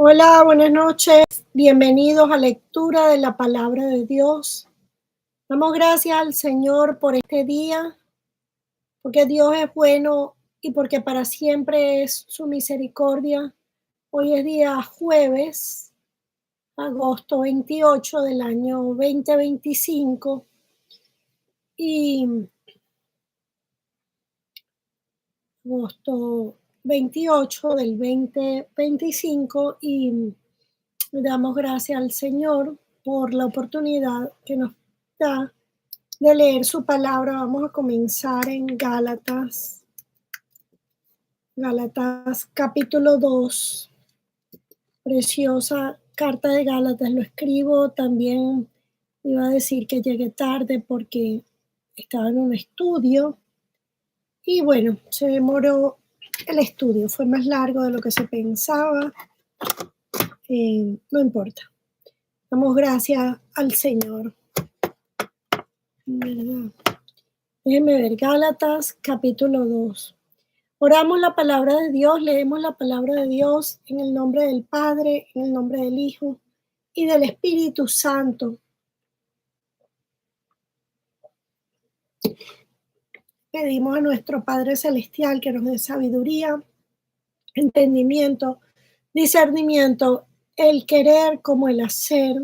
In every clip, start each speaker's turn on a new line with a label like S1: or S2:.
S1: Hola, buenas noches. Bienvenidos a lectura de la palabra de Dios. Damos gracias al Señor por este día, porque Dios es bueno y porque para siempre es su misericordia. Hoy es día jueves, agosto 28 del año 2025 y agosto 28 del 2025 y damos gracias al Señor por la oportunidad que nos da de leer su palabra. Vamos a comenzar en Gálatas capítulo 2, preciosa carta de Gálatas. Lo escribo también, iba a decir que llegué tarde porque estaba en un estudio y bueno, se demoró el estudio, fue más largo de lo que se pensaba, no importa. Damos gracias al Señor, ¿verdad? Déjenme ver, Gálatas capítulo 2. Oramos la palabra de Dios, leemos la palabra de Dios en el nombre del Padre, en el nombre del Hijo y del Espíritu Santo. Pedimos a nuestro Padre Celestial que nos dé sabiduría, entendimiento, discernimiento, el querer como el hacer.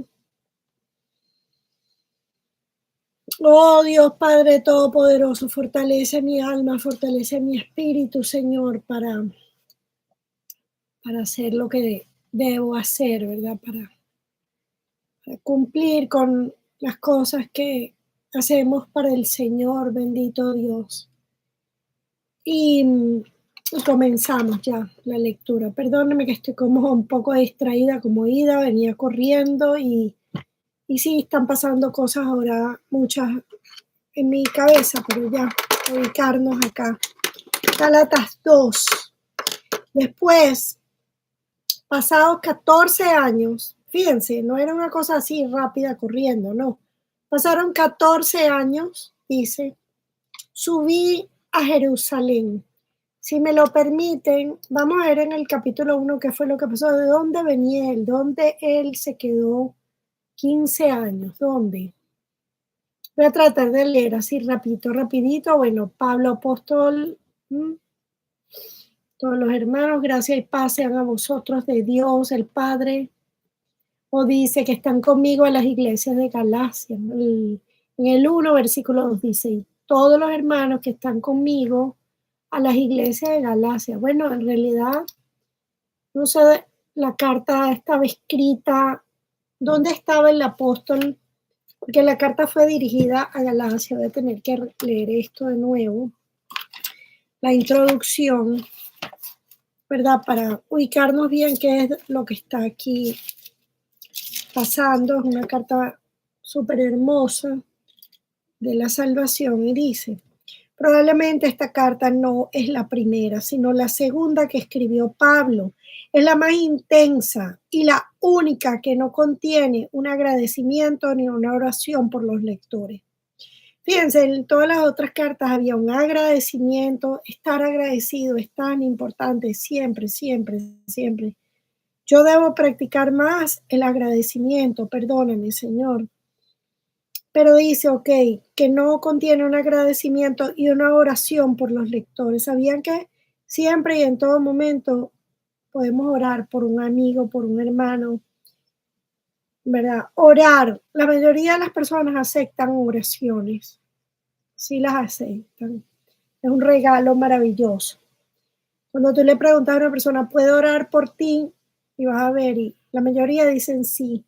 S1: Oh Dios Padre Todopoderoso, fortalece mi alma, fortalece mi espíritu, Señor, para hacer lo que debo hacer, ¿verdad? Para cumplir con las cosas que hacemos para el Señor, bendito Dios. Y comenzamos ya la lectura. Perdóneme que estoy como un poco distraída, como ida, venía corriendo y sí, están pasando cosas ahora, muchas en mi cabeza, pero ya, ubicarnos acá. Gálatas 2. Después, pasados 14 años, fíjense, no era una cosa así rápida corriendo, no. Pasaron 14 años, dice, subí a Jerusalén. Si me lo permiten, vamos a ver en el capítulo 1 qué fue lo que pasó, de dónde venía él, dónde él se quedó 15 años, dónde. Voy a tratar de leer así rapidito. Bueno, Pablo apóstol, todos los hermanos, gracia y paz sean a vosotros de Dios el Padre. O dice que están conmigo en las iglesias de Galacia. En el 1, versículo 2 dice, todos los hermanos que están conmigo a las iglesias de Galacia. Bueno, en realidad, no sé, la carta estaba escrita, ¿dónde estaba el apóstol? Porque la carta fue dirigida a Galacia. Voy a tener que leer esto de nuevo. La introducción, ¿verdad? Para ubicarnos bien qué es lo que está aquí pasando. Es una carta súper hermosa de la salvación y dice, probablemente esta carta no es la primera, sino la segunda que escribió Pablo. Es la más intensa y la única que no contiene un agradecimiento ni una oración por los lectores. Fíjense, en todas las otras cartas había un agradecimiento. Estar agradecido es tan importante siempre, siempre, siempre. Yo debo practicar más el agradecimiento, perdóname, Señor. Pero dice, ok, que no contiene un agradecimiento y una oración por los lectores. ¿Sabían que siempre y en todo momento podemos orar por un amigo, por un hermano? ¿Verdad? Orar. La mayoría de las personas aceptan oraciones. Sí las aceptan. Es un regalo maravilloso. Cuando tú le preguntas a una persona, ¿puedo orar por ti? Y vas a ver, y la mayoría dicen sí.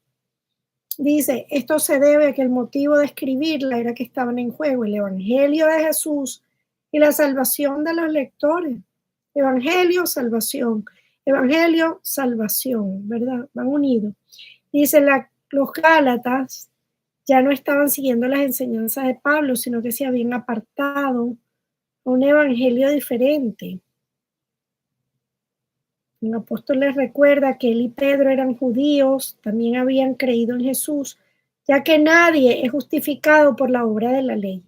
S1: Dice, esto se debe a que el motivo de escribirla era que estaban en juego el Evangelio de Jesús y la salvación de los lectores. Evangelio, salvación. Evangelio, salvación, ¿verdad? Van unidos. Dice, los Gálatas ya no estaban siguiendo las enseñanzas de Pablo, sino que se habían apartado a un evangelio diferente. El apóstol les recuerda que él y Pedro eran judíos, también habían creído en Jesús, ya que nadie es justificado por la obra de la ley.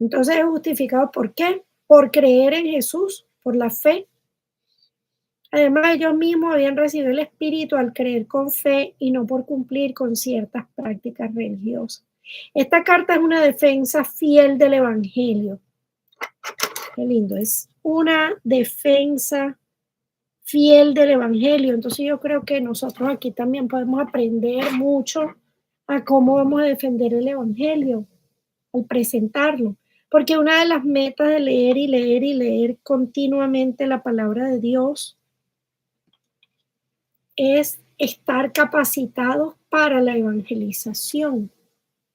S1: Entonces es justificado ¿por qué? Por creer en Jesús, por la fe. Además, ellos mismos habían recibido el Espíritu al creer con fe y no por cumplir con ciertas prácticas religiosas. Esta carta es una defensa fiel del Evangelio. Qué lindo, es una defensa fiel del Evangelio. Entonces yo creo que nosotros aquí también podemos aprender mucho a cómo vamos a defender el Evangelio al presentarlo. Porque una de las metas de leer y leer y leer continuamente la palabra de Dios es estar capacitados para la evangelización,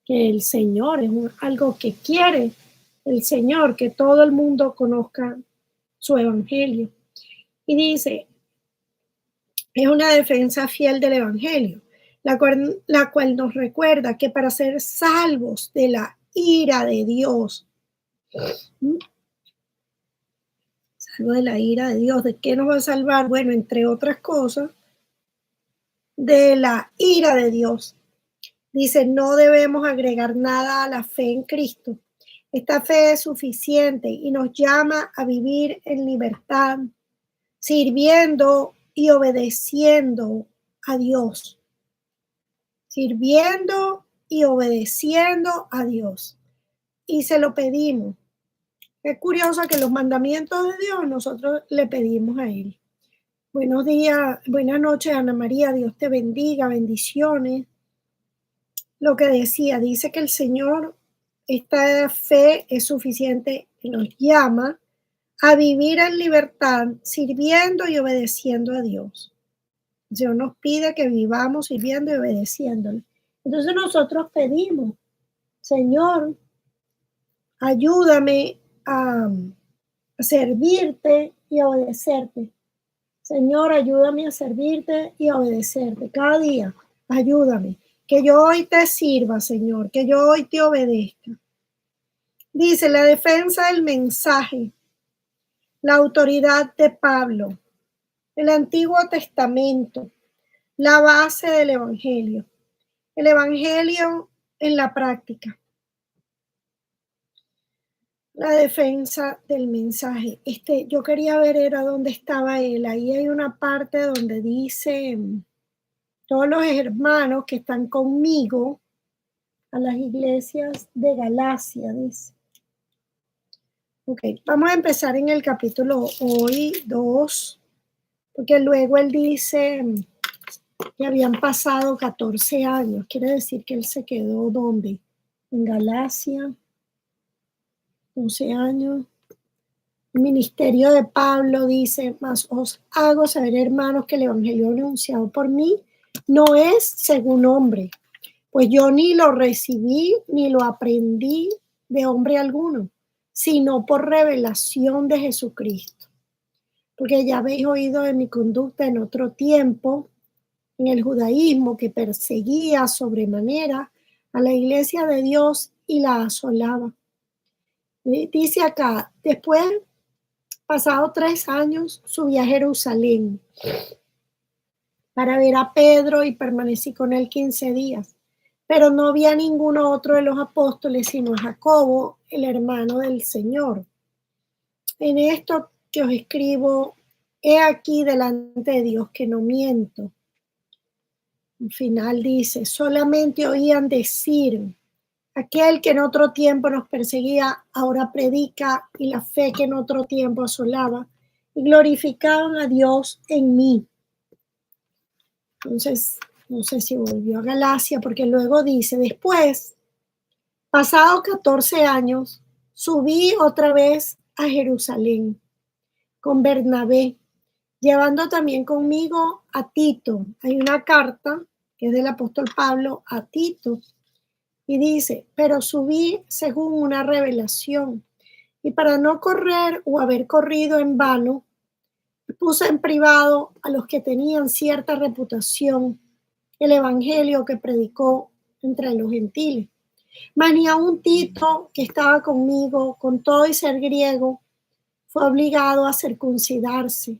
S1: que el Señor es algo que quiere el Señor, que todo el mundo conozca su evangelio. Y dice, es una defensa fiel del evangelio, la cual nos recuerda que para ser salvos de la ira de Dios, salvo de la ira de Dios, ¿de qué nos va a salvar? Bueno, entre otras cosas, de la ira de Dios. Dice, no debemos agregar nada a la fe en Cristo. Esta fe es suficiente y nos llama a vivir en libertad, sirviendo y obedeciendo a Dios. Sirviendo y obedeciendo a Dios. Y se lo pedimos. Es curioso que los mandamientos de Dios nosotros le pedimos a Él. Buenos días, buenas noches, Ana María. Dios te bendiga, bendiciones. Lo que decía, dice que el Señor, esta fe es suficiente y nos llama a vivir en libertad, sirviendo y obedeciendo a Dios. Dios nos pide que vivamos sirviendo y obedeciéndole. Entonces nosotros pedimos, Señor, ayúdame a servirte y a obedecerte. Señor, ayúdame a servirte y a obedecerte. Cada día, ayúdame. Que yo hoy te sirva, Señor, que yo hoy te obedezca. Dice la defensa del mensaje, la autoridad de Pablo, el Antiguo Testamento, la base del Evangelio, el Evangelio en la práctica, la defensa del mensaje. Yo quería ver era dónde estaba él. Ahí hay una parte donde dice todos los hermanos que están conmigo a las iglesias de Galacia, dice. Ok, vamos a empezar en el capítulo hoy 2, porque luego él dice que habían pasado 14 años. Quiere decir que él se quedó ¿dónde? En Galacia, 11 años. El ministerio de Pablo dice, mas os hago saber, hermanos, que el evangelio anunciado por mí no es según hombre, pues yo ni lo recibí ni lo aprendí de hombre alguno, sino por revelación de Jesucristo. Porque ya habéis oído de mi conducta en otro tiempo, en el judaísmo, que perseguía sobremanera a la iglesia de Dios y la asolaba. Dice acá, después, pasado 3 años, subí a Jerusalén para ver a Pedro y permanecí con él 15 días. Pero no había ninguno otro de los apóstoles, sino a Jacobo, el hermano del Señor. En esto que os escribo, he aquí delante de Dios que no miento. Al final dice, solamente oían decir, aquel que en otro tiempo nos perseguía, ahora predica, y la fe que en otro tiempo asolaba, y glorificaban a Dios en mí. Entonces, no sé si volvió a Galacia, porque luego dice, después, pasados 14 años, subí otra vez a Jerusalén con Bernabé, llevando también conmigo a Tito. Hay una carta que es del apóstol Pablo a Tito y dice, pero subí según una revelación y para no correr o haber corrido en vano, puse en privado a los que tenían cierta reputación el evangelio que predicó entre los gentiles. Mas ni aun Tito, que estaba conmigo, con todo y ser griego, fue obligado a circuncidarse.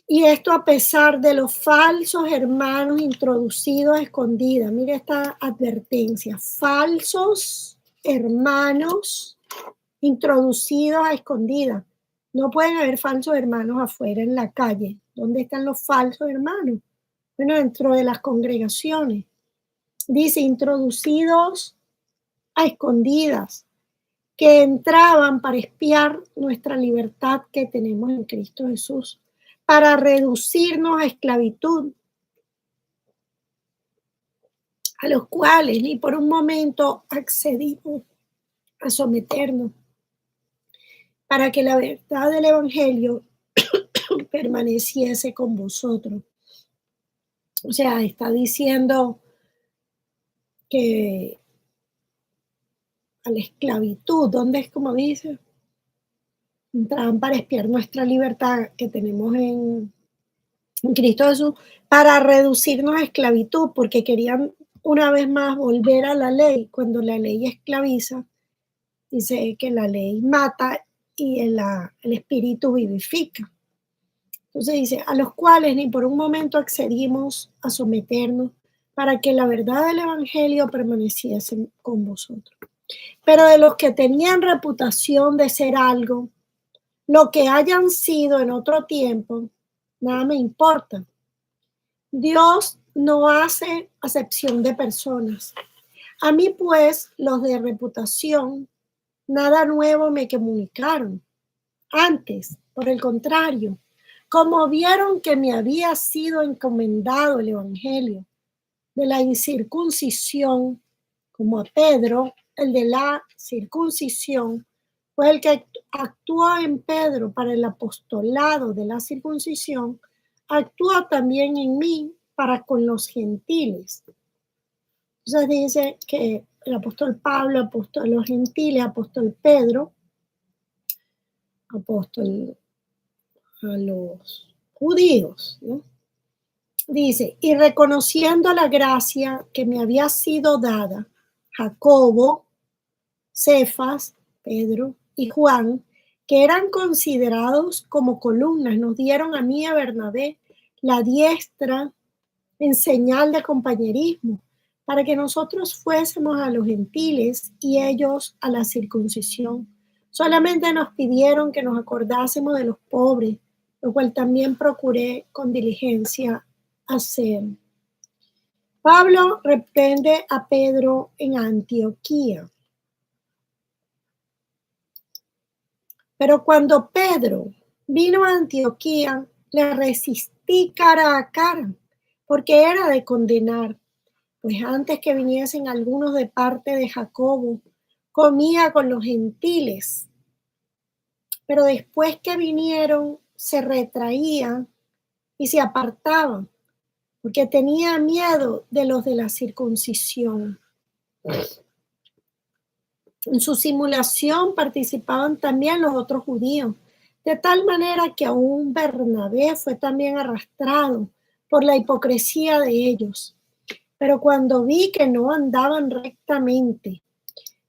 S1: Y esto a pesar de los falsos hermanos introducidos a escondidas. Mira esta advertencia. Falsos hermanos introducidos a escondidas. No pueden haber falsos hermanos afuera en la calle. ¿Dónde están los falsos hermanos? Bueno, dentro de las congregaciones. Dice, introducidos a escondidas, que entraban para espiar nuestra libertad que tenemos en Cristo Jesús, para reducirnos a esclavitud, a los cuales ni por un momento accedimos a someternos, para que la verdad del Evangelio permaneciese con vosotros. O sea, está diciendo que a la esclavitud, ¿dónde es como dice? Entraban para espiar nuestra libertad que tenemos en Cristo Jesús, para reducirnos a esclavitud, porque querían una vez más volver a la ley. Cuando la ley esclaviza, dice que la ley mata y el espíritu vivifica. Entonces dice, a los cuales ni por un momento accedimos a someternos para que la verdad del Evangelio permaneciese con vosotros. Pero de los que tenían reputación de ser algo, lo que hayan sido en otro tiempo, nada me importa. Dios no hace acepción de personas. A mí, pues, los de reputación, nada nuevo me comunicaron. Antes, por el contrario, como vieron que me había sido encomendado el Evangelio de la incircuncisión, como a Pedro, el de la circuncisión, fue el que actuó en Pedro para el apostolado de la circuncisión, actúa también en mí para con los gentiles. Entonces dice que el apóstol Pablo, apóstol de los gentiles, apóstol Pedro, apóstol a los judíos, ¿no? Dice, y reconociendo la gracia que me había sido dada, Jacobo, Cefas, Pedro y Juan, que eran considerados como columnas, nos dieron a mí y a Bernabé la diestra en señal de compañerismo, para que nosotros fuésemos a los gentiles y ellos a la circuncisión. Solamente nos pidieron que nos acordásemos de los pobres, lo cual también procuré con diligencia hacer. Pablo reprende a Pedro en Antioquía. Pero cuando Pedro vino a Antioquía, le resistí cara a cara, porque era de condenar. Pues antes que viniesen algunos de parte de Jacobo, comía con los gentiles. Pero después que vinieron, se retraían y se apartaban, porque tenía miedo de los de la circuncisión. En su simulación participaban también los otros judíos, de tal manera que aún Bernabé fue también arrastrado por la hipocresía de ellos. Pero cuando vi que no andaban rectamente,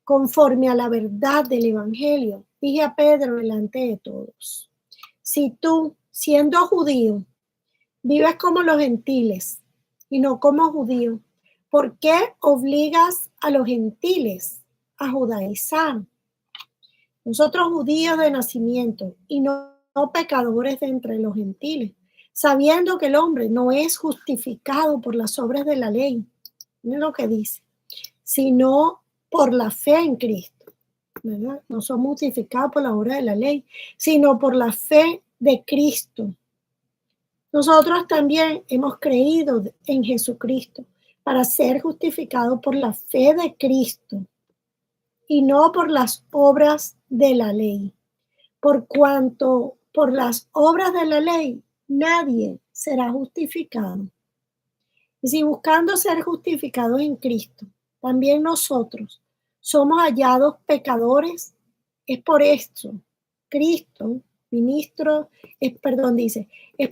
S1: conforme a la verdad del Evangelio, dije a Pedro delante de todos, si tú, siendo judío, vives como los gentiles y no como judío, ¿por qué obligas a los gentiles a judaizar? Nosotros judíos de nacimiento y no pecadores de entre los gentiles, sabiendo que el hombre no es justificado por las obras de la ley, miren lo que dice, sino por la fe en Cristo, ¿verdad? No somos justificados por la obra de la ley, sino por la fe de Cristo. Nosotros también hemos creído en Jesucristo para ser justificados por la fe de Cristo y no por las obras de la ley. Por cuanto por las obras de la ley nadie será justificado. Y si buscando ser justificados en Cristo, también nosotros somos hallados pecadores, es por esto Cristo, es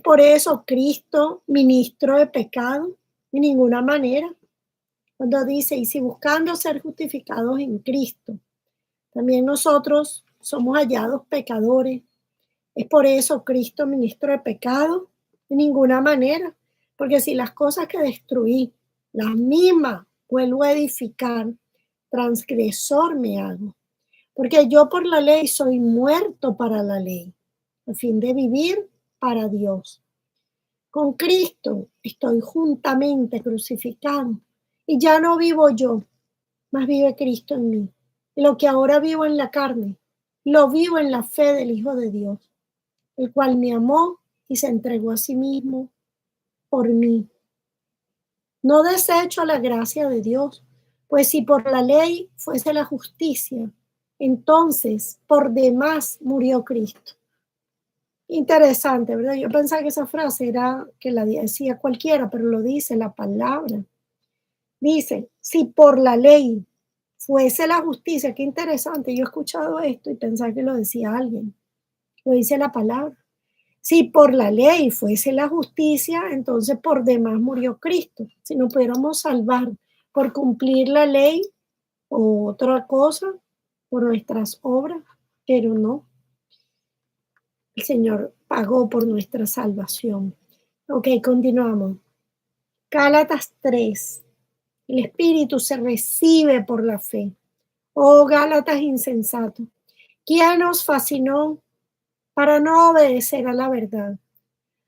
S1: por eso Cristo, ministro de pecado, de ninguna manera. Cuando dice, y si buscando ser justificados en Cristo, también nosotros somos hallados pecadores, es por eso Cristo, ministro de pecado, de ninguna manera. Porque si las cosas que destruí, las mismas vuelvo a edificar, transgresor me hago. Porque yo por la ley soy muerto para la ley, a fin de vivir para Dios. Con Cristo estoy juntamente crucificado y ya no vivo yo, mas vive Cristo en mí. Y lo que ahora vivo en la carne, lo vivo en la fe del Hijo de Dios, el cual me amó y se entregó a sí mismo por mí. No desecho la gracia de Dios, pues si por la ley fuese la justicia, entonces por demás murió Cristo. Interesante, ¿verdad? Yo pensaba que esa frase era que la decía cualquiera, pero lo dice la palabra. Dice, si por la ley fuese la justicia, qué interesante, yo he escuchado esto y pensaba que lo decía alguien, lo dice la palabra. Si por la ley fuese la justicia, entonces por demás murió Cristo. Si nos pudiéramos salvar por cumplir la ley o otra cosa, por nuestras obras, pero no. El Señor pagó por nuestra salvación. Ok, continuamos. Gálatas 3. El Espíritu se recibe por la fe. Oh Gálatas insensato, ¿quién os fascinó para no obedecer a la verdad?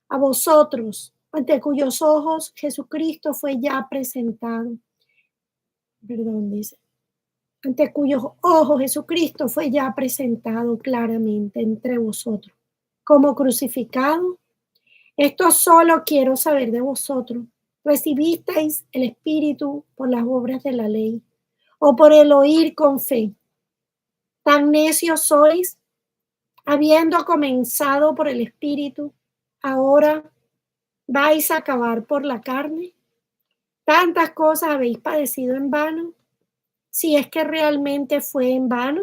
S1: A vosotros, ante cuyos ojos Jesucristo fue ya presentado. Perdón, dice. Ante cuyos ojos Jesucristo fue ya presentado claramente entre vosotros, como crucificado. Esto solo quiero saber de vosotros. ¿Recibisteis el Espíritu por las obras de la ley o por el oír con fe? Tan necios sois, habiendo comenzado por el Espíritu, ahora vais a acabar por la carne. Tantas cosas habéis padecido en vano, si es que realmente fue en vano.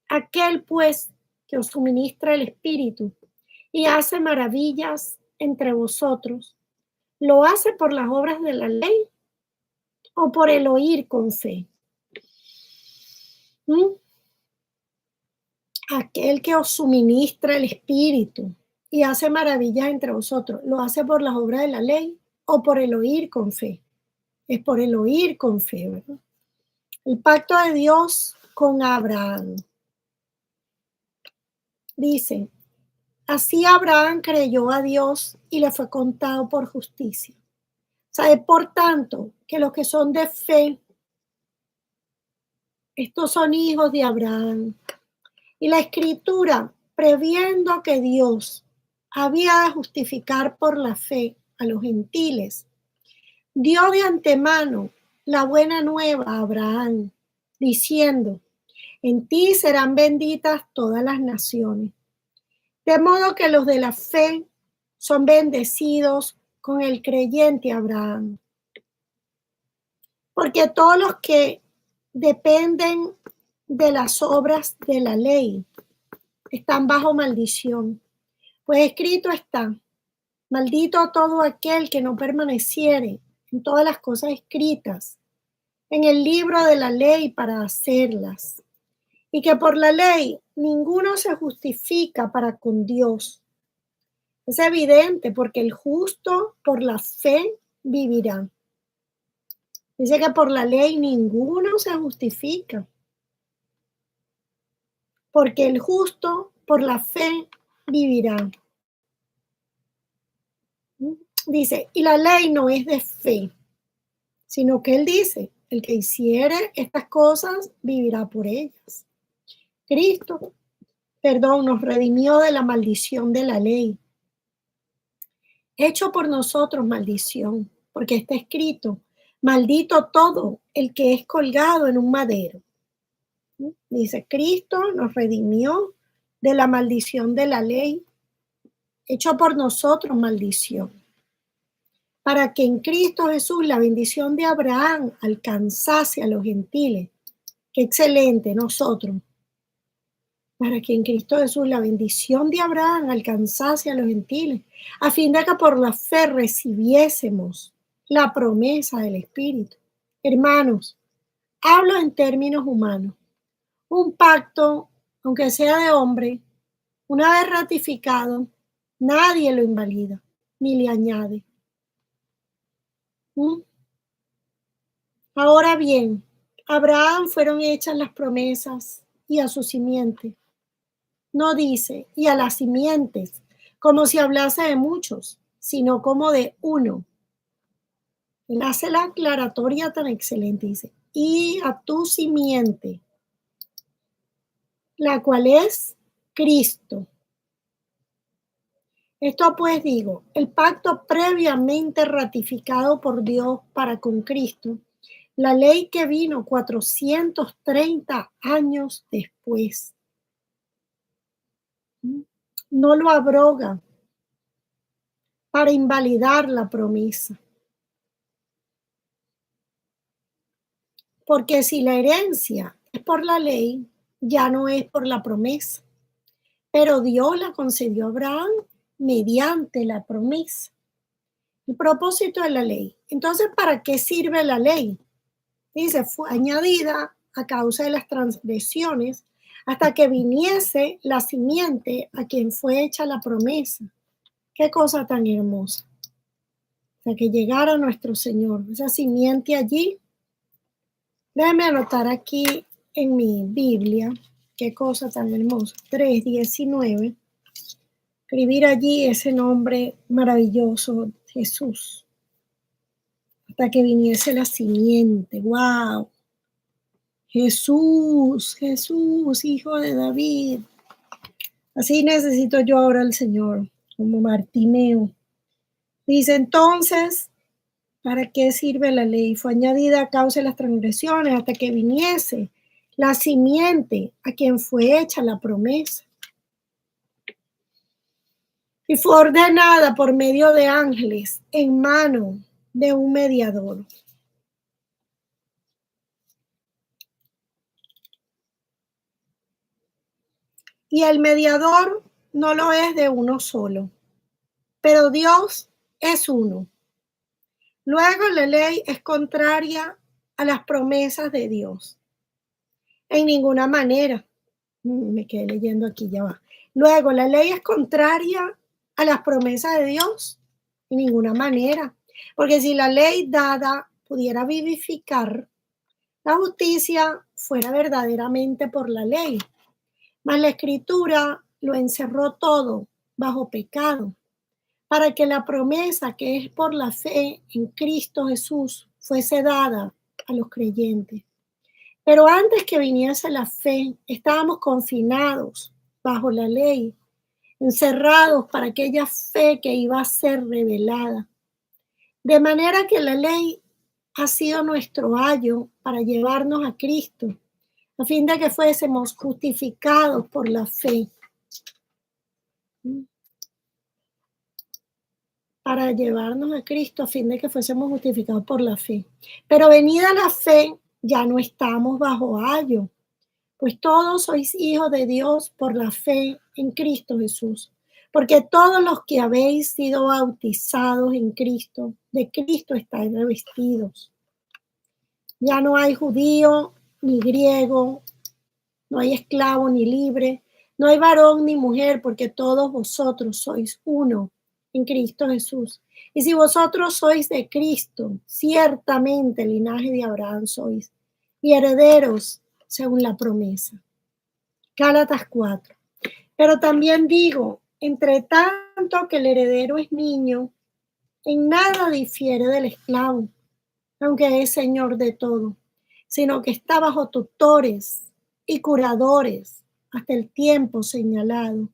S1: Aquel pues que os suministra el Espíritu y hace maravillas entre vosotros, ¿lo hace por las obras de la ley o por el oír con fe? ¿Mm? Aquel que os suministra el Espíritu y hace maravillas entre vosotros, ¿lo hace por las obras de la ley o por el oír con fe? Es por el oír con fe, ¿verdad? El pacto de Dios con Abraham. Dice, así Abraham creyó a Dios y le fue contado por justicia. Sabe, por tanto, que los que son de fe, estos son hijos de Abraham. Y la Escritura, previendo que Dios había de justificar por la fe a los gentiles, dio de antemano la buena nueva a Abraham, diciendo, en ti serán benditas todas las naciones. De modo que los de la fe son bendecidos con el creyente Abraham. Porque todos los que dependen de las obras de la ley están bajo maldición. Pues escrito está, maldito todo aquel que no permaneciere en todas las cosas escritas en el libro de la ley para hacerlas. Y que por la ley ninguno se justifica para con Dios. Es evidente porque el justo por la fe vivirá. Dice que por la ley ninguno se justifica, porque el justo por la fe vivirá. Dice, y la ley no es de fe, sino que él dice, el que hiciere estas cosas vivirá por ellas. Cristo, perdón, nos redimió de la maldición de la ley, hecho por nosotros maldición, porque está escrito, maldito todo el que es colgado en un madero. Dice, Cristo nos redimió de la maldición de la ley, hecho por nosotros maldición, para que en Cristo Jesús la bendición de Abraham alcanzase a los gentiles. Qué excelente nosotros. Para que en Cristo Jesús la bendición de Abraham alcanzase a los gentiles, a fin de que por la fe recibiésemos la promesa del Espíritu. Hermanos, hablo en términos humanos. Un pacto, aunque sea de hombre, una vez ratificado, nadie lo invalida ni le añade. Ahora bien, a Abraham fueron hechas las promesas y a su simiente. No dice, y a las simientes, como si hablase de muchos, sino como de uno. Él hace la aclaratoria tan excelente, dice, y a tu simiente, la cual es Cristo. Esto pues digo, el pacto previamente ratificado por Dios para con Cristo, la ley que vino 430 años después, no lo abroga para invalidar la promesa. Porque si la herencia es por la ley, ya no es por la promesa. Pero Dios la concedió a Abraham mediante la promesa. El propósito de la ley. Entonces, ¿para qué sirve la ley? Dice, fue añadida a causa de las transgresiones hasta que viniese la simiente a quien fue hecha la promesa. Qué cosa tan hermosa. Hasta que llegara nuestro Señor. Esa simiente allí. Déjame anotar aquí en mi Biblia. Qué cosa tan hermosa. 3:19. Escribir allí ese nombre maravilloso, Jesús. Hasta que viniese la simiente. ¡Wow! Jesús, Jesús, hijo de David. Así necesito yo ahora al Señor, como Bartimeo. Dice entonces, ¿para qué sirve la ley? Fue añadida a causa de las transgresiones hasta que viniese la simiente a quien fue hecha la promesa. Y fue ordenada por medio de ángeles en mano de un mediador. Y el mediador no lo es de uno solo, pero Dios es uno. Luego la ley es contraria a las promesas de Dios. En ninguna manera. Me quedé leyendo aquí, ya va. Luego la ley es contraria a las promesas de Dios. En ninguna manera. Porque si la ley dada pudiera vivificar, la justicia fuera verdaderamente por la ley. Mas la escritura lo encerró todo bajo pecado, para que la promesa que es por la fe en Cristo Jesús fuese dada a los creyentes. Pero antes que viniese la fe, estábamos confinados bajo la ley, encerrados para aquella fe que iba a ser revelada. De manera que la ley ha sido nuestro ayo para llevarnos a Cristo, a fin de que fuésemos justificados por la fe. Para llevarnos a Cristo, a fin de que fuésemos justificados por la fe. Pero venida la fe, ya no estamos bajo ayo, pues todos sois hijos de Dios por la fe en Cristo Jesús. Porque todos los que habéis sido bautizados en Cristo, de Cristo estáis revestidos. Ya no hay judío ni griego, no hay esclavo ni libre, no hay varón ni mujer, porque todos vosotros sois uno en Cristo Jesús. Y si vosotros sois de Cristo, ciertamente linaje de Abraham sois, y herederos según la promesa. Gálatas 4. Pero también digo, entre tanto que el heredero es niño, en nada difiere del esclavo, aunque es señor de todo, sino que está bajo tutores y curadores hasta el tiempo señalado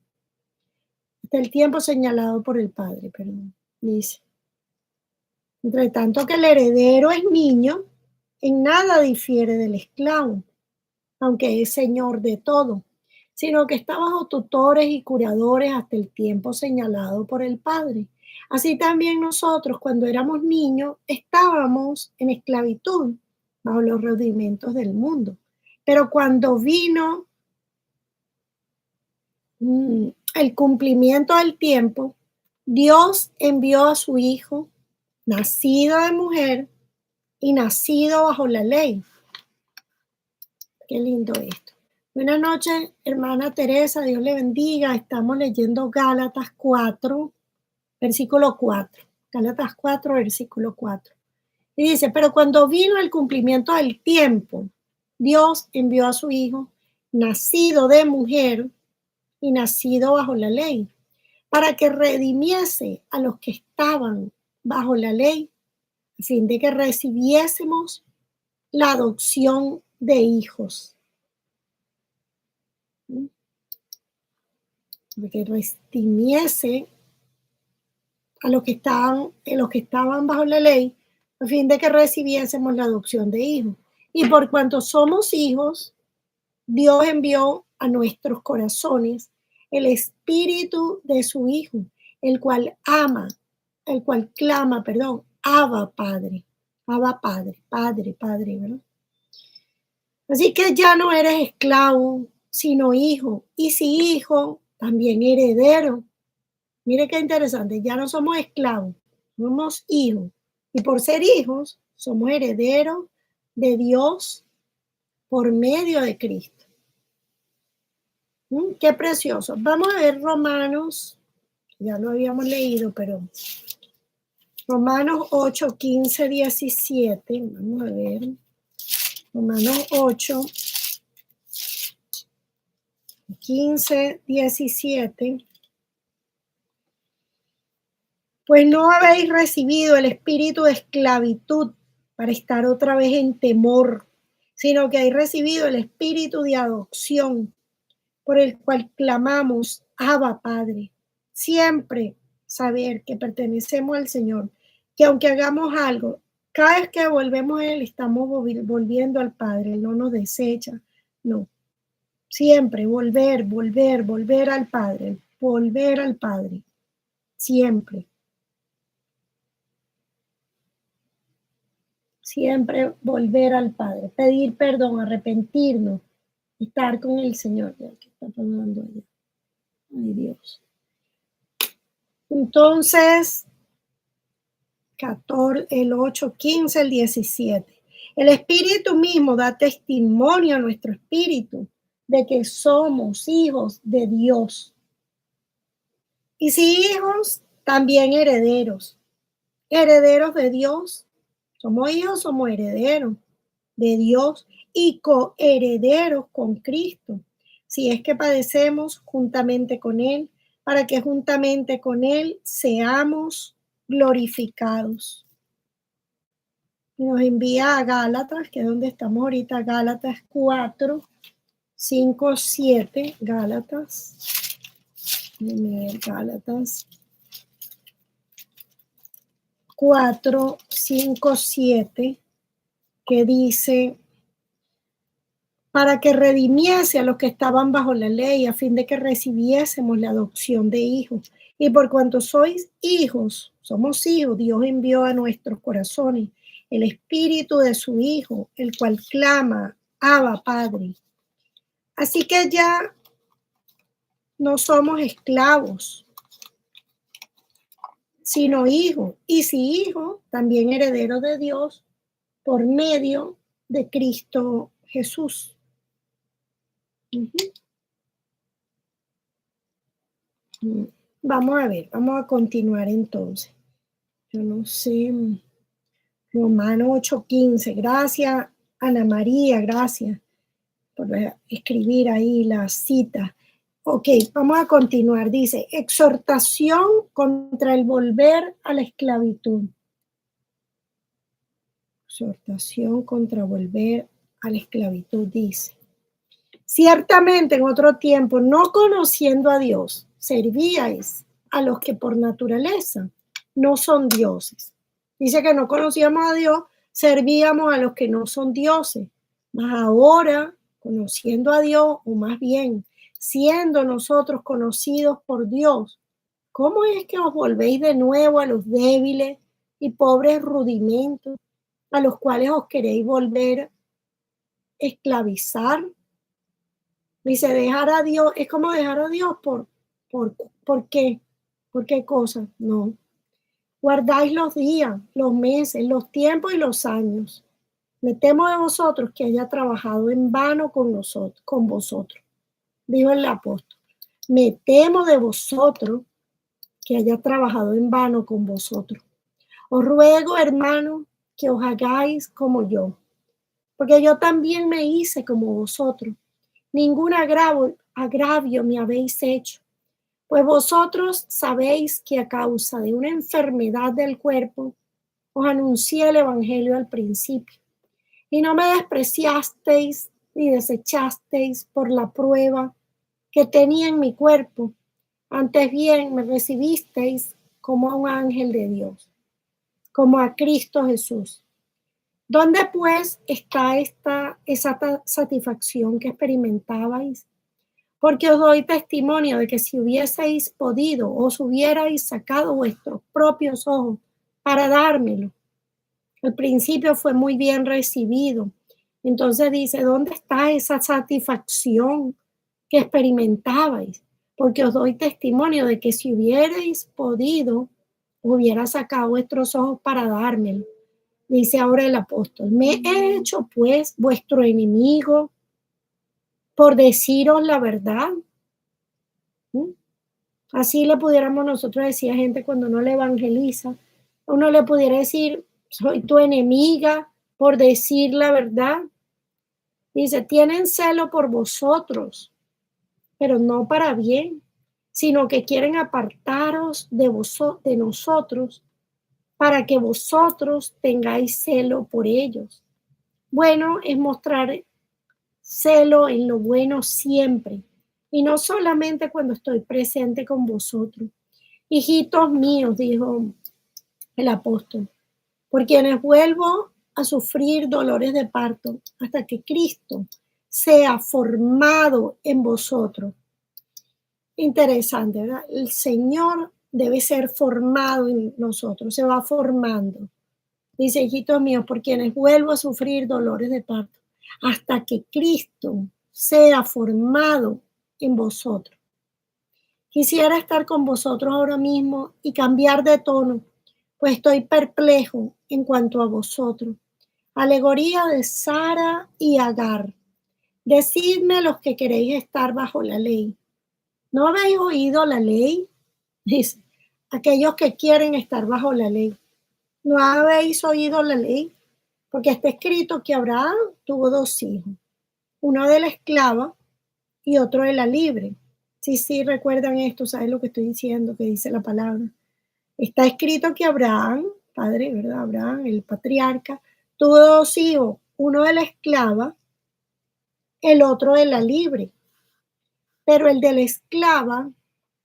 S1: por el Padre, perdón, dice. Entre tanto que el heredero es niño, en nada difiere del esclavo, aunque es señor de todo, sino que está bajo tutores y curadores hasta el tiempo señalado por el Padre. Así también nosotros, cuando éramos niños, estábamos en esclavitud bajo los rudimentos del mundo. Pero cuando vino el cumplimiento del tiempo, Dios envió a su Hijo, nacido de mujer y nacido bajo la ley. Qué lindo esto. Buenas noches, hermana Teresa, Dios le bendiga. Estamos leyendo Gálatas 4, versículo 4. Gálatas 4, versículo 4. Y dice, pero cuando vino el cumplimiento del tiempo, Dios envió a su Hijo, nacido de mujer y nacido bajo la ley, para que redimiese a los que estaban bajo la ley, a fin de que recibiésemos la adopción de hijos. De que redimiese a los que estaban bajo la ley, a fin de que recibiésemos la adopción de hijos. Y por cuanto somos hijos, Dios envió a nuestros corazones el espíritu de su Hijo, el cual clama, Abba Padre, Abba Padre, Padre, Padre, ¿verdad? Así que ya no eres esclavo, sino hijo, y si hijo, también heredero. Mire qué interesante, ya no somos esclavos, somos hijos, y por ser hijos, somos herederos de Dios por medio de Cristo. Qué precioso. Vamos a ver Romanos, ya lo habíamos leído, pero Romanos 8, 15, 17. Vamos a ver. Romanos 8, 15, 17. Pues no habéis recibido el espíritu de esclavitud para estar otra vez en temor, sino que habéis recibido el espíritu de adopción, por el cual clamamos, Abba Padre. Siempre saber que pertenecemos al Señor, que aunque hagamos algo, cada vez que volvemos a Él, estamos volviendo al Padre. Él no nos desecha, no. Siempre volver al Padre, volver al Padre, siempre. Siempre volver al Padre, pedir perdón, arrepentirnos, estar con el Señor. ¿Qué está pasando allá? Ay, Dios. Entonces, 14, el 8, 15, el 17. El Espíritu mismo da testimonio a nuestro espíritu de que somos hijos de Dios. Y si hijos, también herederos. Herederos de Dios. Somos hijos, somos herederos de Dios y coherederos con Cristo. Si es que padecemos juntamente con Él, para que juntamente con Él seamos glorificados. Y nos envía a Gálatas, que es donde estamos ahorita, Gálatas 4, 5, 7, Gálatas 4, 5, 7, que dice, para que redimiese a los que estaban bajo la ley, a fin de que recibiésemos la adopción de hijos. Y por cuanto sois hijos, somos hijos, Dios envió a nuestros corazones el espíritu de su Hijo, el cual clama, Abba, Padre. Así que ya no somos esclavos, sino hijos. Y si hijos, también herederos de Dios por medio de Cristo Jesús. Vamos a ver, vamos a continuar entonces. Yo no sé, Romano 8:15. Gracias, Ana María, gracias por escribir ahí la cita. Ok, vamos a continuar. Dice, exhortación contra el volver a la esclavitud. Exhortación contra volver a la esclavitud, dice. Ciertamente en otro tiempo, no conociendo a Dios, servíais a los que por naturaleza no son dioses. Dice que no conocíamos a Dios, servíamos a los que no son dioses. Mas ahora, conociendo a Dios, o más bien, siendo nosotros conocidos por Dios, ¿cómo es que os volvéis de nuevo a los débiles y pobres rudimentos a los cuales os queréis volver a esclavizar? Dice, dejar a Dios, es como dejar a Dios ¿por qué? ¿Por qué cosa? No. Guardáis los días, los meses, los tiempos y los años. Me temo de vosotros que haya trabajado en vano con vosotros, dijo el apóstol. Me temo de vosotros que haya trabajado en vano con vosotros. Os ruego, hermanos, que os hagáis como yo, porque yo también me hice como vosotros. Ningún agravio agravio me habéis hecho? Pues vosotros sabéis que a causa de una enfermedad del cuerpo os anuncié el evangelio al principio, y no me despreciasteis ni desechasteis por la prueba que tenía en mi cuerpo. Antes bien me recibisteis como a un ángel de Dios, como a Cristo Jesús. ¿Dónde pues está esa satisfacción que experimentabais? Porque os doy testimonio de que si hubieseis podido, os hubierais sacado vuestros propios ojos para dármelo. Al principio fue muy bien recibido. Entonces dice, ¿dónde está esa satisfacción que experimentabais? Porque os doy testimonio de que si hubierais podido, hubiera sacado vuestros ojos para dármelo. Dice ahora el apóstol, me he hecho pues vuestro enemigo por deciros la verdad. ¿Mm? Así le pudiéramos nosotros decir a gente cuando uno le evangeliza, uno le pudiera decir, soy tu enemiga por decir la verdad. Dice, tienen celo por vosotros, pero no para bien, sino que quieren apartaros de nosotros para que vosotros tengáis celo por ellos. Bueno es mostrar celo en lo bueno siempre, y no solamente cuando estoy presente con vosotros. Hijitos míos, dijo el apóstol, por quienes vuelvo a sufrir dolores de parto hasta que Cristo sea formado en vosotros. Interesante, ¿verdad? El Señor debe ser formado en nosotros, se va formando. Dice, hijitos míos, por quienes vuelvo a sufrir dolores de parto hasta que Cristo sea formado en vosotros. Quisiera estar con vosotros ahora mismo y cambiar de tono, pues estoy perplejo en cuanto a vosotros. Alegoría de Sara y Agar. Decidme los que queréis estar bajo la ley. ¿No habéis oído la ley? Dice, aquellos que quieren estar bajo la ley. ¿No habéis oído la ley? Porque está escrito que Abraham tuvo dos hijos, uno de la esclava y otro de la libre. Sí, sí, recuerdan esto, ¿saben lo que estoy diciendo? Que dice la palabra. Está escrito que Abraham, padre, ¿verdad? Abraham, el patriarca, tuvo dos hijos, uno de la esclava, el otro de la libre. Pero el de la esclava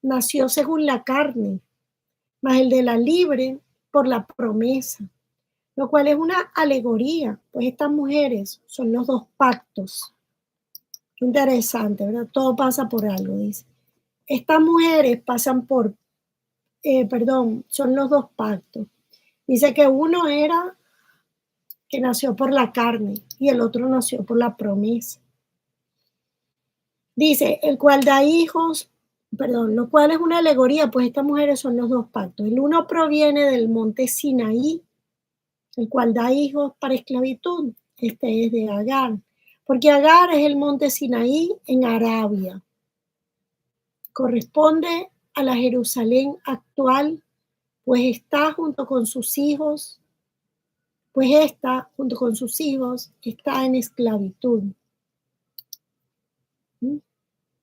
S1: nació según la carne, mas el de la libre por la promesa, lo cual es una alegoría, pues estas mujeres son los dos pactos. Qué interesante, ¿verdad? Todo pasa por algo, dice. Estas mujeres pasan por, son los dos pactos. Dice que uno era que nació por la carne y el otro nació por la promesa. Dice, el cual da hijos, lo cual es una alegoría, pues estas mujeres son los dos pactos. El uno proviene del monte Sinaí, el cual da hijos para esclavitud. Este es de Agar, porque Agar es el monte Sinaí en Arabia. Corresponde a la Jerusalén actual, pues está junto con sus hijos, está en esclavitud. ¿Mm?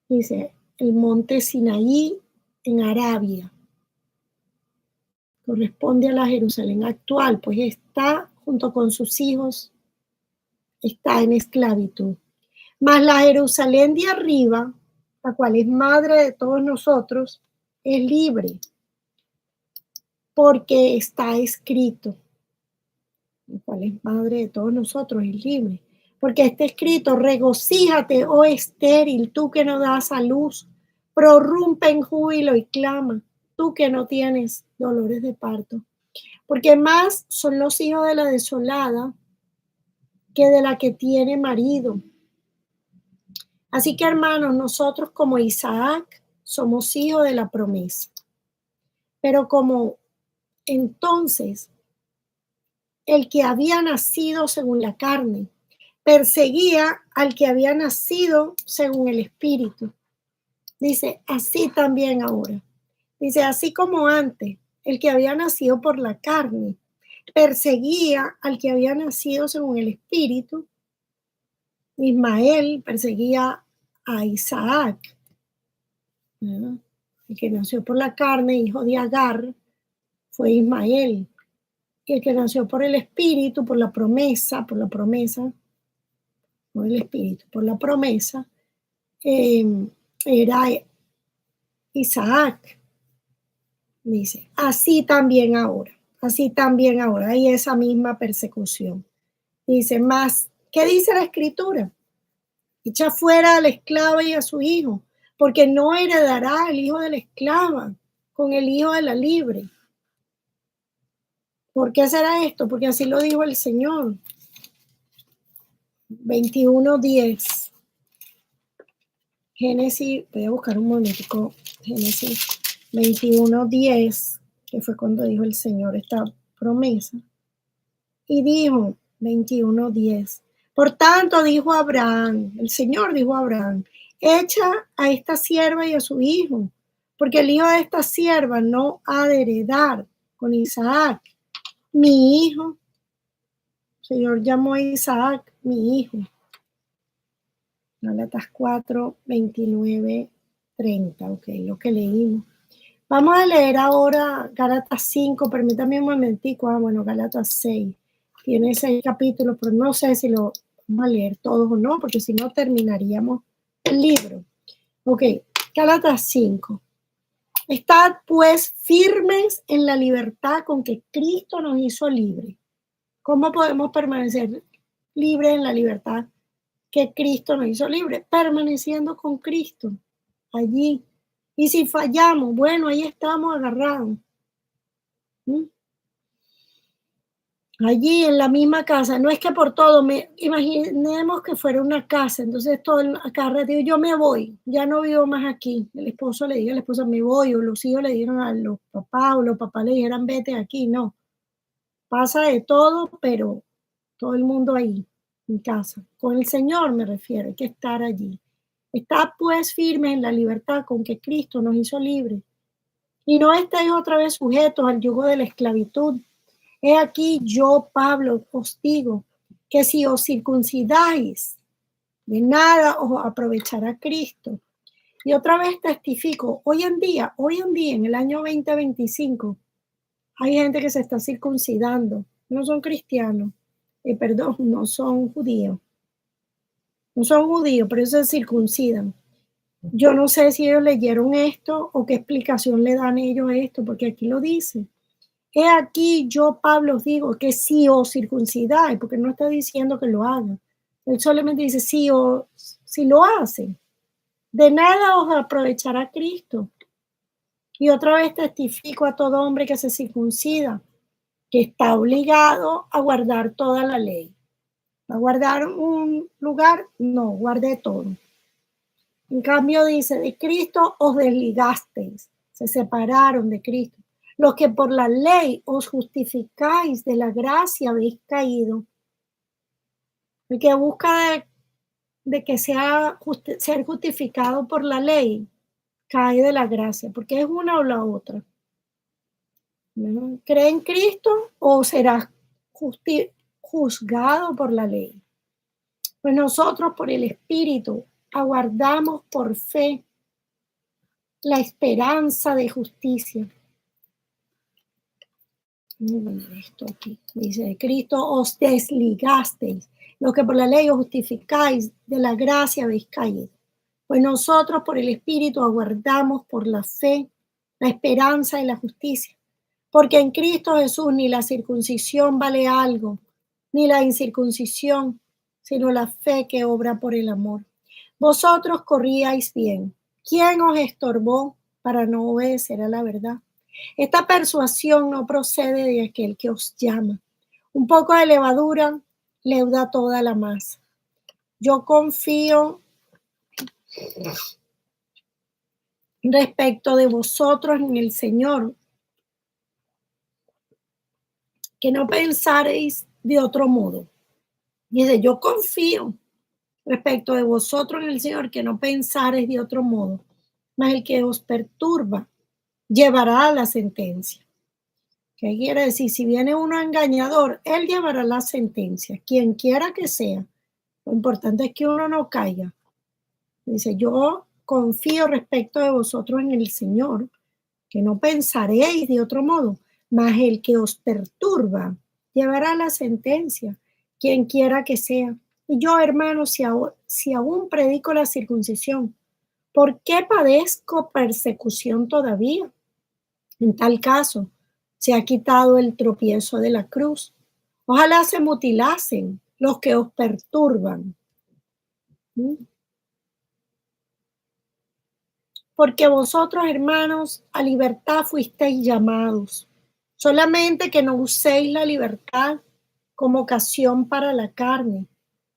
S1: Dice, el monte Sinaí en Arabia. Corresponde a la Jerusalén actual, pues está junto con sus hijos, está en esclavitud. Mas la Jerusalén de arriba, la cual es madre de todos nosotros, es libre, porque está escrito, la cual es madre de todos nosotros, es libre. Porque está escrito, regocíjate, oh estéril, tú que no das a luz, prorrumpe en júbilo y clama, tú que no tienes dolores de parto. Porque más son los hijos de la desolada que de la que tiene marido. Así que hermanos, nosotros como Isaac somos hijos de la promesa. Pero como entonces el que había nacido según la carne perseguía al que había nacido según el Espíritu. Dice, así también ahora. Dice, así como antes, el que había nacido por la carne perseguía al que había nacido según el Espíritu. Ismael perseguía a Isaac. ¿verdad? El que nació por la carne, hijo de Agar, fue Ismael. Y el que nació por el Espíritu, no el Espíritu, por la promesa, eh, era Isaac. Dice, así también ahora, hay esa misma persecución. Dice, más, ¿qué dice la Escritura? Echa fuera a la esclava y a su hijo, porque no heredará el hijo de la esclava con el hijo de la libre. ¿Por qué será esto? Porque así lo dijo el Señor. 21:10. Génesis, voy a buscar un momentico, Génesis 21:10, que fue cuando dijo el Señor esta promesa. Y dijo, 21:10, por tanto dijo Abraham, el Señor dijo a Abraham, echa a esta sierva y a su hijo, porque el hijo de esta sierva no ha de heredar con Isaac, mi hijo. El Señor llamó a Isaac mi hijo. Gálatas 4, 29, 30, ok, lo que leímos. Vamos a leer ahora Gálatas 5, permítame un momentico, bueno, Gálatas 6, tiene 6 capítulos, pero no sé si lo vamos a leer todos o no, porque si no terminaríamos el libro. Ok, Gálatas 5. Estad pues firmes en la libertad con que Cristo nos hizo libres. ¿Cómo podemos permanecer libres en la libertad que Cristo nos hizo libres? Permaneciendo con Cristo allí. Y si fallamos, bueno, ahí estamos agarrados. Allí en la misma casa, no es que por todo, imaginemos que fuera una casa, entonces todo acá digo, yo me voy, ya no vivo más aquí. El esposo le diga a la esposa, me voy, o los hijos le dieron a los papás, o los papás le dijeran, vete aquí, no. Pasa de todo, pero todo el mundo ahí, en casa. Con el Señor me refiero, hay que estar allí. Está pues firme en la libertad con que Cristo nos hizo libres. Y no estáis otra vez sujetos al yugo de la esclavitud. He aquí yo, Pablo, os digo que si os circuncidáis, de nada os aprovechará Cristo. Y otra vez testifico, hoy en día, en el año 2025, hay gente que se está circuncidando. No son cristianos, no son judíos. No son judíos, pero ellos se circuncidan. Yo no sé si ellos leyeron esto o qué explicación le dan ellos a esto, porque aquí lo dice. He aquí yo, Pablo, os digo que si os circuncidáis, porque no está diciendo que lo hagan. Él solamente dice si lo hacen, de nada os aprovechará Cristo. Y otra vez testifico a todo hombre que se circuncida, que está obligado a guardar toda la ley. ¿A guardar un lugar? No, guardé todo. En cambio dice, de Cristo os desligasteis, se separaron de Cristo. Los que por la ley os justificáis, de la gracia habéis caído. El que busca de que sea ser justificado por la ley, cae de la gracia, porque es una o la otra. ¿No? ¿Cree en Cristo o serás juzgado por la ley? Pues nosotros por el Espíritu aguardamos por fe la esperanza de justicia. Esto aquí dice, de Cristo os desligasteis, los que por la ley os justificáis, de la gracia habéis caído. Pues nosotros por el Espíritu aguardamos por la fe la esperanza y la justicia, porque en Cristo Jesús ni la circuncisión vale algo, ni la incircuncisión, sino la fe que obra por el amor. Vosotros corríais bien. ¿Quién os estorbó para no obedecer a la verdad? Esta persuasión no procede de aquel que os llama. Un poco de levadura leuda toda la masa. Yo confío respecto de vosotros en el Señor, que no pensaréis de otro modo. Dice, yo confío respecto de vosotros en el Señor, que no pensaréis de otro modo, mas el que os perturba llevará la sentencia. ¿Qué quiere decir? Si viene uno engañador, él llevará la sentencia, quien quiera que sea. Lo importante es que uno no caiga. Dice, yo confío respecto de vosotros en el Señor, que no pensaréis de otro modo, mas el que os perturba llevará la sentencia, quien quiera que sea. Y yo, hermanos, si aún predico la circuncisión, ¿por qué padezco persecución todavía? En tal caso, se ha quitado el tropiezo de la cruz. Ojalá se mutilasen los que os perturban. ¿Mm? Porque vosotros, hermanos, a libertad fuisteis llamados. Solamente que no uséis la libertad como ocasión para la carne,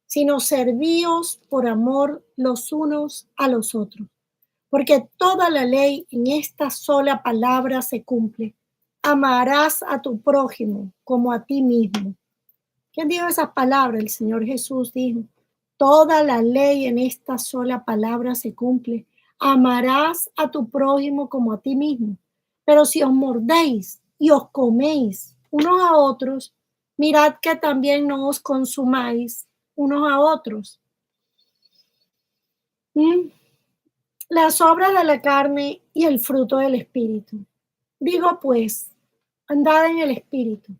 S1: sino servíos por amor los unos a los otros. Porque toda la ley en esta sola palabra se cumple. Amarás a tu prójimo como a ti mismo. ¿Quién dijo esas palabras? El Señor Jesús dijo, toda la ley en esta sola palabra se cumple. Amarás a tu prójimo como a ti mismo. Pero si os mordéis y os coméis unos a otros, mirad que también no os consumáis unos a otros. ¿Mm? Las obras de la carne y el fruto del Espíritu. Digo pues, andad en el Espíritu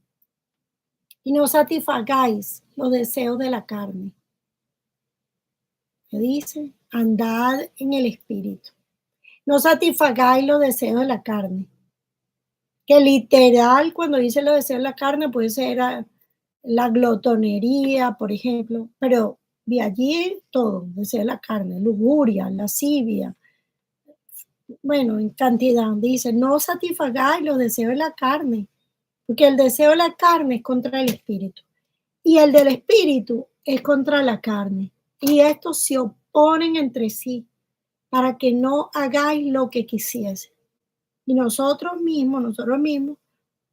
S1: y no satisfagáis los deseos de la carne. ¿Qué dice? Andad en el Espíritu. No satisfagáis los deseos de la carne. Que literal, cuando dice los deseos de la carne, puede ser la glotonería, por ejemplo, pero de allí todo, deseo de la carne, lujuria, lascivia, bueno, en cantidad. Dice, no satisfagáis los deseos de la carne, porque el deseo de la carne es contra el espíritu y el del espíritu es contra la carne. Y estos se oponen entre sí para que no hagáis lo que quisiese. Y nosotros mismos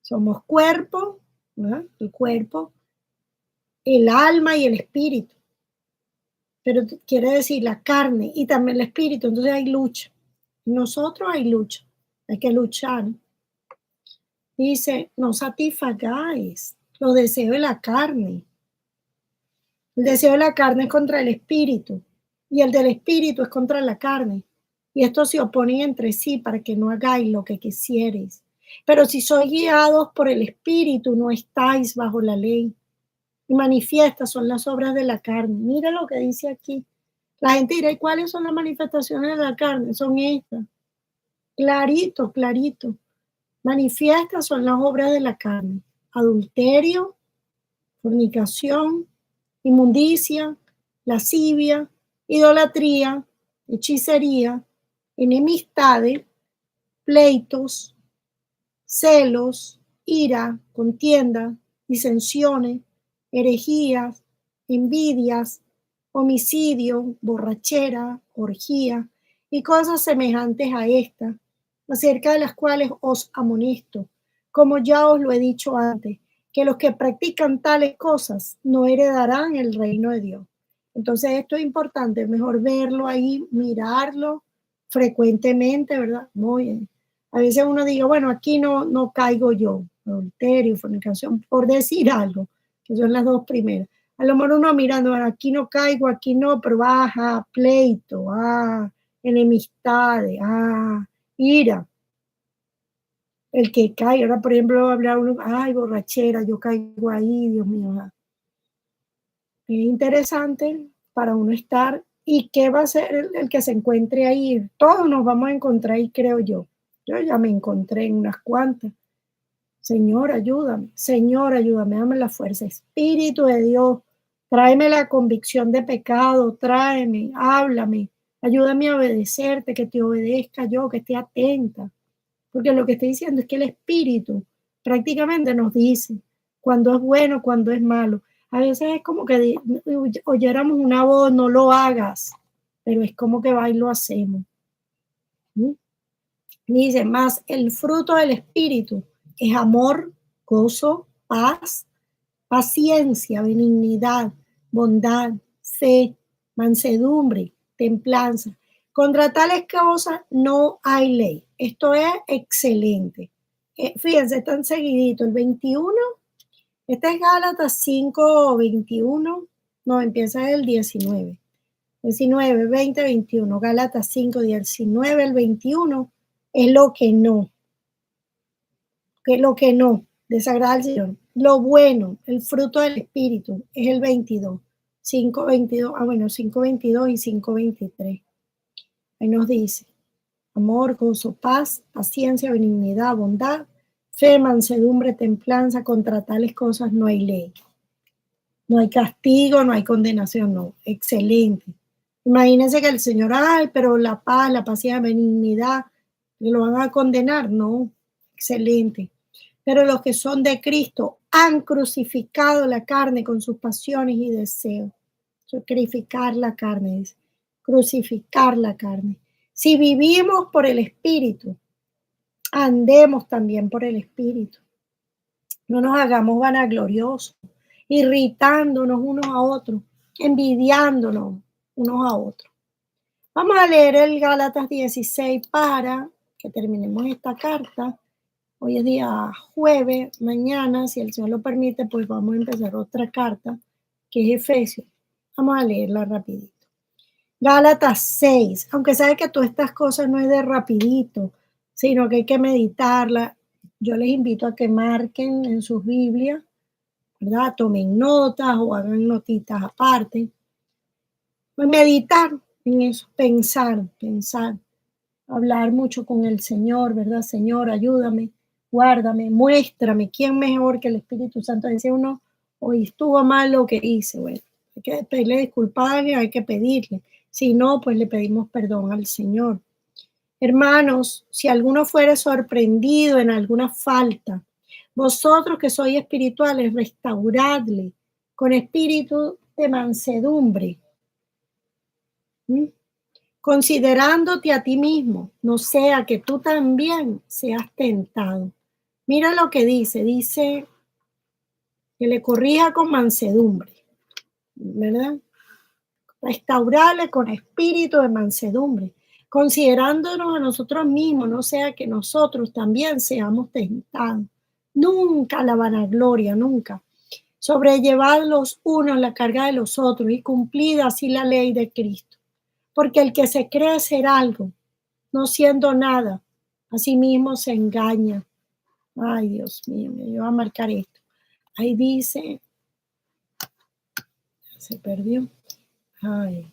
S1: somos cuerpo, ¿no? El cuerpo, el alma y el espíritu. Pero quiere decir la carne y también el espíritu. Entonces hay lucha. Nosotros hay lucha. Hay que luchar. Dice, no satisfagáis los deseos de la carne. El deseo de la carne es contra el espíritu y el del espíritu es contra la carne. Y estos se oponen entre sí para que no hagáis lo que quisierais. Pero si sois guiados por el espíritu, no estáis bajo la ley. Y manifiestas son las obras de la carne. Mira lo que dice aquí. La gente dirá, ¿y cuáles son las manifestaciones de la carne? Son estas. Clarito, clarito. Manifiestas son las obras de la carne: adulterio, fornicación, inmundicia, lascivia, idolatría, hechicería, enemistades, pleitos, celos, ira, contienda, disensiones, herejías, envidias, homicidio, borrachera, orgía y cosas semejantes a esta, acerca de las cuales os amonesto, como ya os lo he dicho antes, que los que practican tales cosas no heredarán el reino de Dios. Entonces esto es importante, es mejor verlo ahí, mirarlo frecuentemente, ¿verdad? Muy bien. A veces uno diga, bueno, aquí no caigo yo, adulterio, fornicación, por decir algo, que son las dos primeras. A lo mejor uno mirando, bueno, aquí no caigo, aquí no, pero baja, pleito, enemistades, ira. El que cae, ahora por ejemplo hablar uno, ay, borrachera, yo caigo ahí, Dios mío. Es interesante para uno estar. ¿Y qué va a ser el que se encuentre ahí? Todos nos vamos a encontrar ahí, creo yo. Yo ya me encontré en unas cuantas. Señor, ayúdame, dame la fuerza. Espíritu de Dios, tráeme la convicción de pecado, tráeme, háblame, ayúdame a obedecerte, que te obedezca yo, que esté atenta. Porque lo que estoy diciendo es que el Espíritu prácticamente nos dice cuando es bueno, cuando es malo. A veces es como que oyéramos una voz, no lo hagas, pero es como que va y lo hacemos. ¿Mm? Dice, más el fruto del Espíritu es amor, gozo, paz, paciencia, benignidad, bondad, fe, mansedumbre, templanza. Contra tales cosas no hay ley. Esto es excelente. Fíjense, están seguidito. El 21, este es Gálatas 5:21, no, empieza el 19. 19, 20, 21. Gálatas 5, 19 al 21 es lo que no, desagrada al Señor. Lo bueno, el fruto del Espíritu, es el 22. 5, 22, bueno, 5, 22 y 5, 23. Ahí nos dice, amor, gozo, paz, paciencia, benignidad, bondad, fe, mansedumbre, templanza, contra tales cosas no hay ley. No hay castigo, no hay condenación, no. Excelente. Imagínense que el Señor, ay, pero la paz, la paciencia, benignidad, lo van a condenar, no. Excelente. Pero los que son de Cristo han crucificado la carne con sus pasiones y deseos. Sacrificar la carne, dice. Crucificar la carne. Si vivimos por el Espíritu, andemos también por el Espíritu. No nos hagamos vanagloriosos, irritándonos unos a otros, envidiándonos unos a otros. Vamos a leer el Gálatas 16 para que terminemos esta carta. Hoy es día jueves, mañana, si el Señor lo permite, pues vamos a empezar otra carta, que es Efesios. Vamos a leerla rapidito. Gálatas 6, aunque sabe que todas estas cosas no es de rapidito, sino que hay que meditarla. Yo les invito a que marquen en sus Biblias, ¿verdad? Tomen notas o hagan notitas aparte. Pues meditar en eso, pensar, hablar mucho con el Señor, ¿verdad? Señor, ayúdame, guárdame, muéstrame quién mejor que el Espíritu Santo. Dice uno, hoy estuvo mal lo que hice, bueno, hay que pedirle disculpas, hay que pedirle. Si no, pues le pedimos perdón al Señor. Hermanos, si alguno fuere sorprendido en alguna falta, vosotros que sois espirituales, restauradle con espíritu de mansedumbre, considerándote a ti mismo, no sea que tú también seas tentado. Mira lo que dice que le corrija con mansedumbre, ¿verdad? Restaurarle con espíritu de mansedumbre, considerándonos a nosotros mismos, no sea que nosotros también seamos tentados. Nunca la vanagloria, nunca. Sobrellevad los unos la carga de los otros y cumplid así la ley de Cristo. Porque el que se cree ser algo, no siendo nada, a sí mismo se engaña. Ay, Dios mío, me iba a marcar esto. Ahí dice, se perdió. Ay.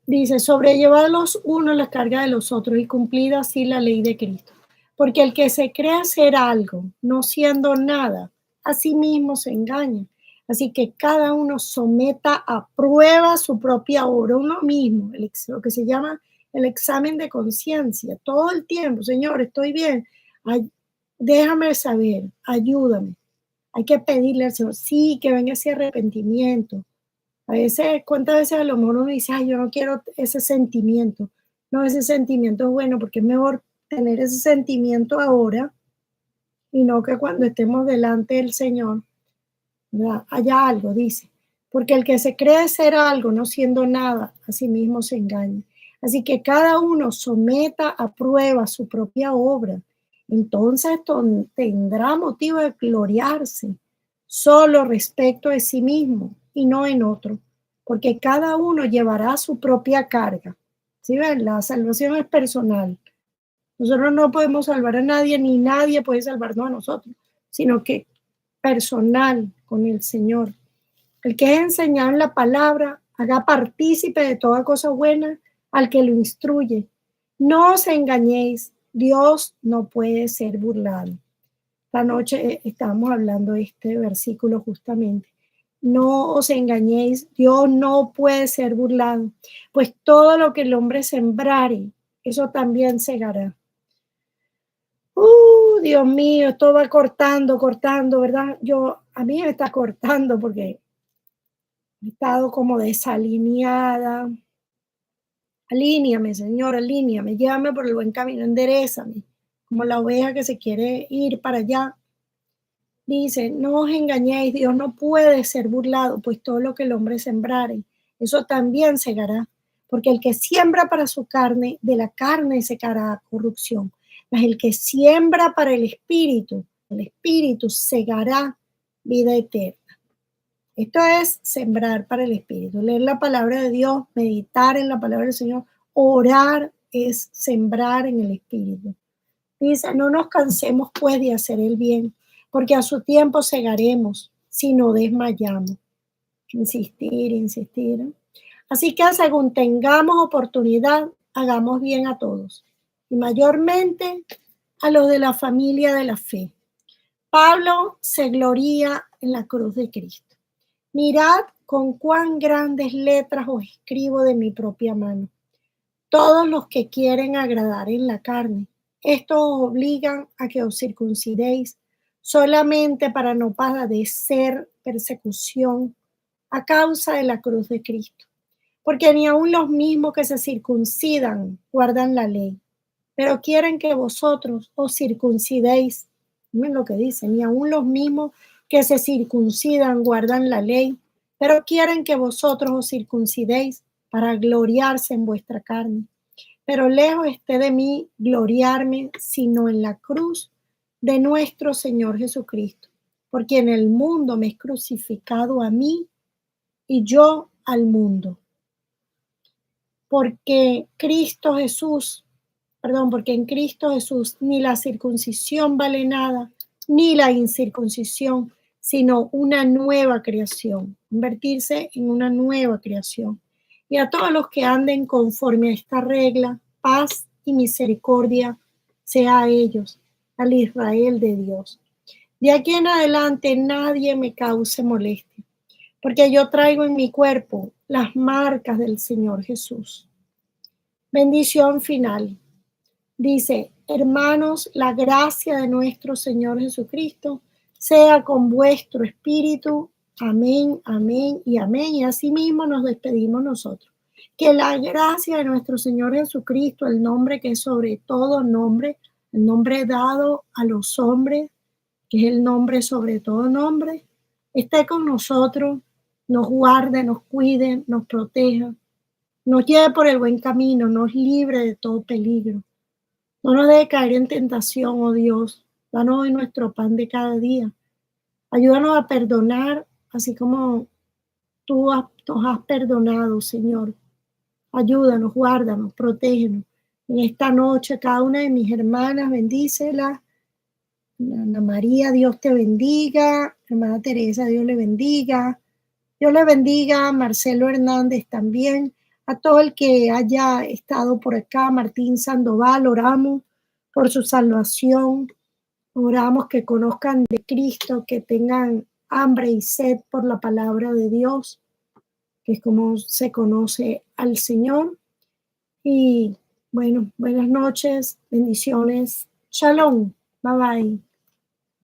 S1: Dice, sobrellevad los unos la carga de los otros y cumplid así la ley de Cristo. Porque el que se cree ser algo, no siendo nada, a sí mismo se engaña. Así que cada uno someta a prueba su propia obra, uno mismo, lo que se llama el examen de conciencia, todo el tiempo. Señor, estoy bien, déjame saber, ayúdame. Hay que pedirle al Señor, sí, que venga ese arrepentimiento. A veces, ¿cuántas veces a lo mejor uno dice, ay, yo no quiero ese sentimiento? No, ese sentimiento es bueno porque es mejor tener ese sentimiento ahora y no que cuando estemos delante del Señor, ¿verdad? Haya algo, dice. Porque el que se cree ser algo, no siendo nada, a sí mismo se engaña. Así que cada uno someta a prueba su propia obra. Entonces tendrá motivo de gloriarse solo respecto de sí mismo y no en otro, porque cada uno llevará su propia carga. ¿Sí ven? La salvación es personal. Nosotros no podemos salvar a nadie, ni nadie puede salvarnos a nosotros, sino que personal con el Señor. El que es enseñado en la palabra, haga partícipe de toda cosa buena al que lo instruye. No os engañéis, Dios no puede ser burlado. Esta noche estábamos hablando de este versículo justamente. No os engañéis, Dios no puede ser burlado, pues todo lo que el hombre sembrare, eso también segará. Dios mío, esto va cortando, ¿verdad? A mí me está cortando porque he estado como desalineada. Alíneame, Señor, alíneame, llévame por el buen camino, enderézame, como la oveja que se quiere ir para allá. Dice, no os engañéis, Dios no puede ser burlado, pues todo lo que el hombre sembrare, eso también segará. Porque el que siembra para su carne, de la carne secará corrupción. Mas el que siembra para el espíritu el Espíritu segará vida eterna. Esto es sembrar para el Espíritu, leer la palabra de Dios, meditar en la palabra del Señor, orar es sembrar en el Espíritu. Dice, no nos cansemos pues de hacer el bien, porque a su tiempo segaremos si no desmayamos. Insistir, insistir. Así que según tengamos oportunidad, hagamos bien a todos, y mayormente a los de la familia de la fe. Pablo se gloría en la cruz de Cristo. Mirad con cuán grandes letras os escribo de mi propia mano. Todos los que quieren agradar en la carne, estos os obligan a que os circuncidéis solamente para no padecer persecución a causa de la cruz de Cristo. Porque ni aun los mismos que se circuncidan guardan la ley, pero quieren que vosotros os circuncidéis. Miren lo que dice, ni aun los mismos que se circuncidan guardan la ley, pero quieren que vosotros os circuncidéis para gloriarse en vuestra carne. Pero lejos esté de mí gloriarme, sino en la cruz de nuestro Señor Jesucristo, porque en el mundo me es crucificado a mí y yo al mundo. Porque en Cristo Jesús ni la circuncisión vale nada, ni la incircuncisión, sino una nueva creación, convertirse en una nueva creación. Y a todos los que anden conforme a esta regla, paz y misericordia sea a ellos, al Israel de Dios. De aquí en adelante nadie me cause molestia, porque yo traigo en mi cuerpo las marcas del Señor Jesús. Bendición final. Dice, hermanos, la gracia de nuestro Señor Jesucristo sea con vuestro espíritu. Amén, amén y amén. Y así mismo nos despedimos nosotros. Que la gracia de nuestro Señor Jesucristo, el nombre que es sobre todo nombre, el nombre dado a los hombres, que es el nombre sobre todo nombre, esté con nosotros, nos guarde, nos cuide, nos proteja, nos lleve por el buen camino, nos libre de todo peligro. No nos deje caer en tentación, oh Dios. Danos hoy nuestro pan de cada día. Ayúdanos a perdonar, así como tú nos has perdonado, Señor. Ayúdanos, guárdanos, protégenos. En esta noche, cada una de mis hermanas, bendícela. Ana María, Dios te bendiga. Hermana Teresa, Dios le bendiga. Dios le bendiga a Marcelo Hernández también, a todo el que haya estado por acá, Martín Sandoval, oramos por su salvación, oramos que conozcan de Cristo, que tengan hambre y sed por la palabra de Dios, que es como se conoce al Señor. Y bueno, buenas noches, bendiciones, shalom, bye bye.